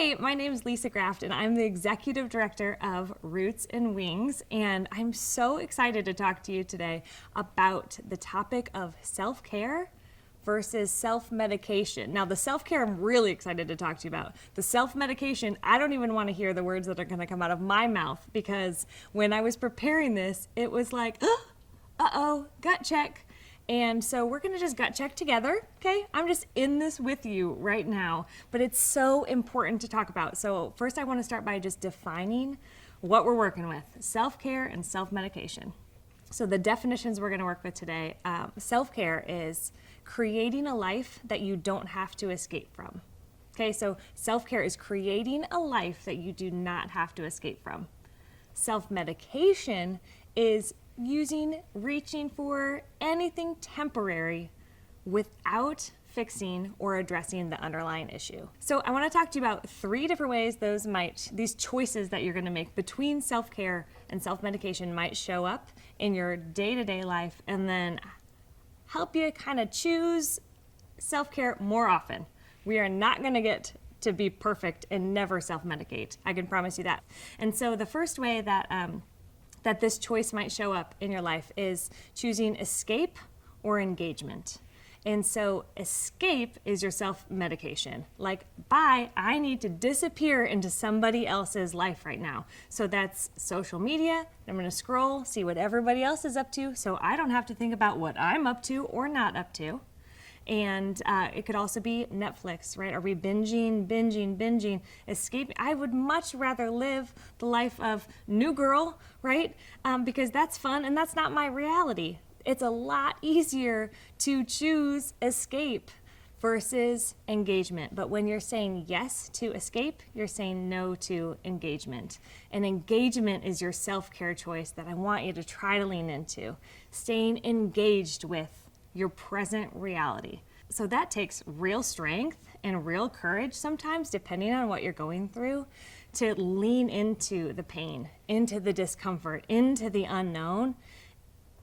Hey, my name is Lisa Graft, and I'm the Executive Director of Roots and Wings, and I'm so excited to talk to you today about the topic of self-care versus self-medication. Now, the self-care I'm really excited to talk to you about. The self-medication, I don't even want to hear the words that are going to come out of my mouth, because when I was preparing this, it was like, uh-oh, gut check. And so we're gonna just gut check together, okay? I'm just in this with you right now, but it's so important to talk about. So first I wanna start by just defining what we're working with, self-care and self-medication. So the definitions we're gonna work with today, self-care is creating a life that you don't have to escape from. Okay, so self-care is creating a life that you do not have to escape from. Self-medication is reaching for anything temporary without fixing or addressing the underlying issue. So I want to talk to you about 3 different ways these choices that you're going to make between self-care and self-medication might show up in your day-to-day life, and then help you kind of choose self-care more often. We are not going to get to be perfect and never self-medicate. I can promise you that. And so the first way that this choice might show up in your life is choosing escape or engagement. And so escape is your self-medication. Like, bye, I need to disappear into somebody else's life right now. So that's social media. I'm gonna scroll, see what everybody else is up to, so I don't have to think about what I'm up to or not up to. And it could also be Netflix, right? Are we binging, escaping? I would much rather live the life of new girl, right? Because that's fun and that's not my reality. It's a lot easier to choose escape versus engagement. But when you're saying yes to escape, you're saying no to engagement. And engagement is your self-care choice that I want you to try to lean into. Staying engaged with your present reality. So that takes real strength and real courage sometimes, depending on what you're going through, to lean into the pain, into the discomfort, into the unknown,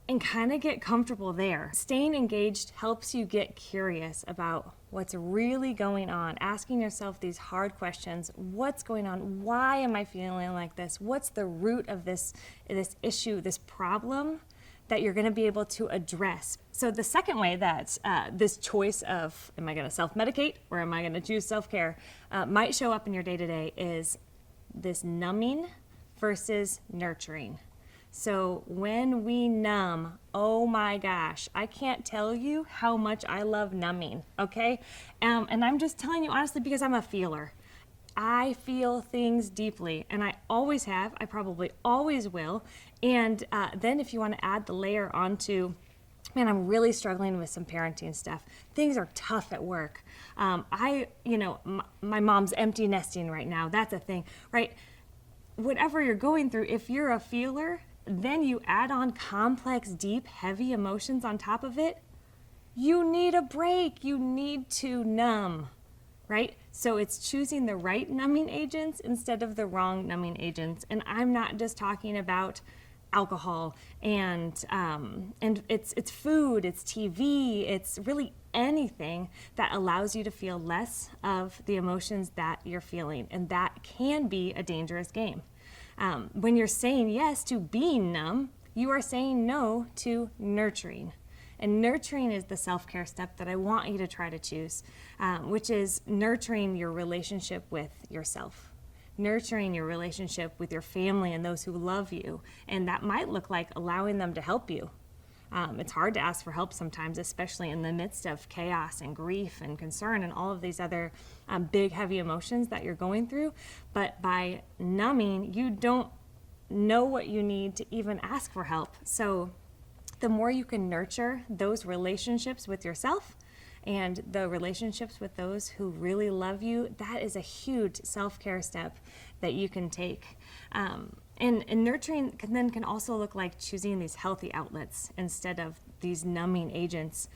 and kind of get comfortable there. Staying engaged helps you get curious about what's really going on, asking yourself these hard questions. What's going on? Why am I feeling like this? What's the root of this issue, this problem that you're going to be able to address? So the second way that this choice of, am I going to self-medicate or am I going to choose self-care, might show up in your day-to-day is this numbing versus nurturing. So when we numb, oh my gosh, I can't tell you how much I love numbing, okay? And I'm just telling you honestly because I'm a feeler. I feel things deeply, and I always have. I probably always will. And then if you want to add the layer onto, man, I'm really struggling with some parenting stuff. Things are tough at work. My mom's empty nesting right now. That's a thing, right? Whatever you're going through, if you're a feeler, then you add on complex, deep, heavy emotions on top of it, you need a break. You need to numb. Right? So it's choosing the right numbing agents instead of the wrong numbing agents. And I'm not just talking about alcohol and it's food, it's TV, it's really anything that allows you to feel less of the emotions that you're feeling. And that can be a dangerous game. When you're saying yes to being numb, you are saying no to nurturing. And nurturing is the self-care step that I want you to try to choose, which is nurturing your relationship with yourself, nurturing your relationship with your family and those who love you. And that might look like allowing them to help you. It's hard to ask for help sometimes, especially in the midst of chaos and grief and concern and all of these other big, heavy emotions that you're going through. But by numbing, you don't know what you need to even ask for help. So the more you can nurture those relationships with yourself and the relationships with those who really love you, that is a huge self-care step that you can take. And nurturing can also look like choosing these healthy outlets instead of these numbing agents.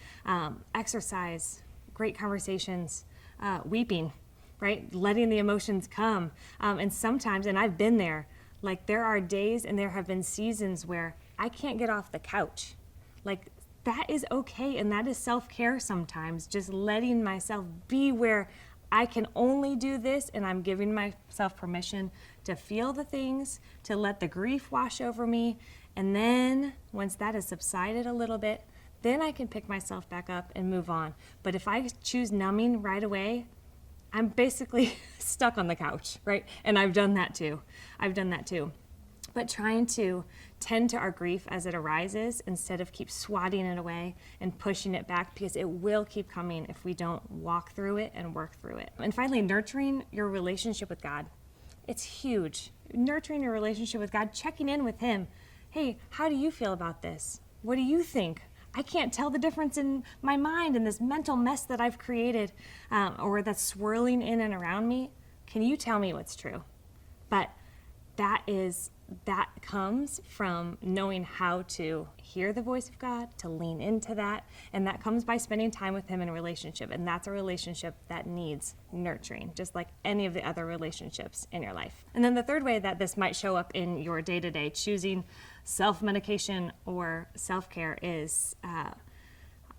Exercise, great conversations, weeping, right? Letting the emotions come. And sometimes, and I've been there, like there are days and there have been seasons where I can't get off the couch. Like that is okay, and that is self-care sometimes, just letting myself be where I can only do this, and I'm giving myself permission to feel the things, to let the grief wash over me. And then once that has subsided a little bit, then I can pick myself back up and move on. But if I choose numbing right away, I'm basically stuck on the couch, right? And I've done that too. But trying to tend to our grief as it arises instead of keep swatting it away and pushing it back, because it will keep coming if we don't walk through it and work through it. And finally, nurturing your relationship with God. It's huge. Nurturing your relationship with God, checking in with Him. Hey, how do you feel about this? What do you think? I can't tell the difference in my mind and this mental mess that I've created or that's swirling in and around me. Can you tell me what's true? But that comes from knowing how to hear the voice of God, to lean into that, and that comes by spending time with Him in a relationship. And that's a relationship that needs nurturing, just like any of the other relationships in your life. And then the third way that this might show up in your day-to-day, choosing self-medication or self-care, is I'm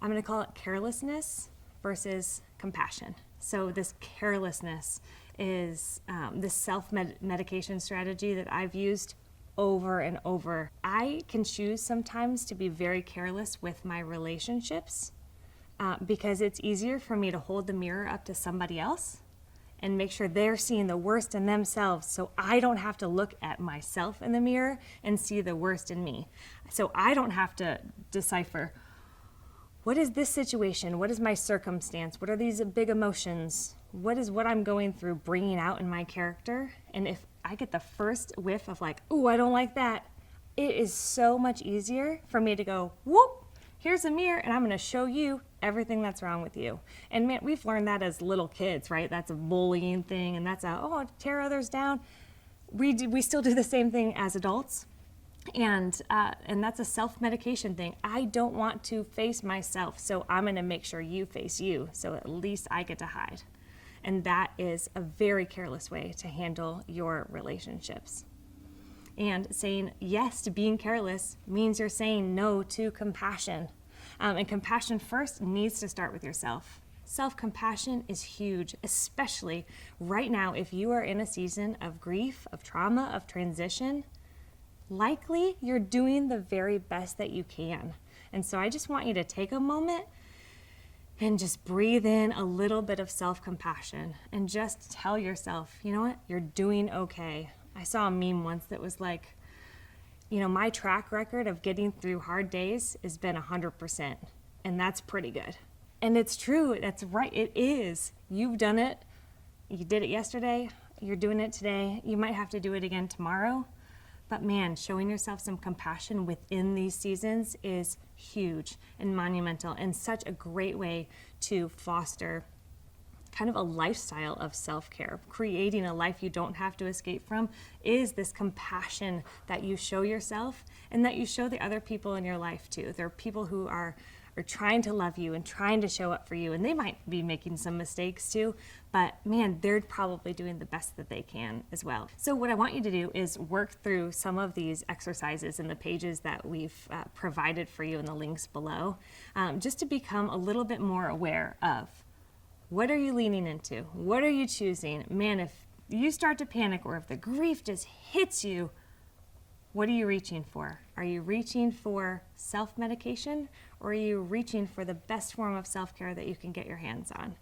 going to call it carelessness versus compassion. So this carelessness is this self-medication strategy that I've used over and over. I can choose sometimes to be very careless with my relationships because it's easier for me to hold the mirror up to somebody else and make sure they're seeing the worst in themselves, so I don't have to look at myself in the mirror and see the worst in me. So I don't have to decipher, what is this situation? What is my circumstance? What are these big emotions? What is what I'm going through bringing out in my character? And if I get the first whiff of like, ooh, I don't like that, it is so much easier for me to go, whoop, here's a mirror, and I'm going to show you everything that's wrong with you. And man, we've learned that as little kids, right? That's a bullying thing, and that's tear others down. We still do the same thing as adults. And that's a self-medication thing. I don't want to face myself, so I'm going to make sure you face you, so at least I get to hide. And that is a very careless way to handle your relationships. And saying yes to being careless means you're saying no to compassion. And compassion first needs to start with yourself. Self-compassion is huge, especially right now if you are in a season of grief, of trauma, of transition. Likely you're doing the very best that you can. And so I just want you to take a moment and just breathe in a little bit of self-compassion and just tell yourself, you know what, you're doing okay. I saw a meme once that was like, my track record of getting through hard days has been 100%, and that's pretty good. And it's true, that's right, it is. You've done it, you did it yesterday, you're doing it today, you might have to do it again tomorrow. But man, showing yourself some compassion within these seasons is huge and monumental, and such a great way to foster kind of a lifestyle of self-care. Creating a life you don't have to escape from is this compassion that you show yourself and that you show the other people in your life too. There are people who are trying to love you and trying to show up for you, and they might be making some mistakes too, but man, they're probably doing the best that they can as well. So what I want you to do is work through some of these exercises in the pages that we've provided for you in the links below, just to become a little bit more aware of what are you leaning into? What are you choosing? Man, if you start to panic or if the grief just hits you, what are you reaching for? Are you reaching for self-medication, or are you reaching for the best form of self-care that you can get your hands on?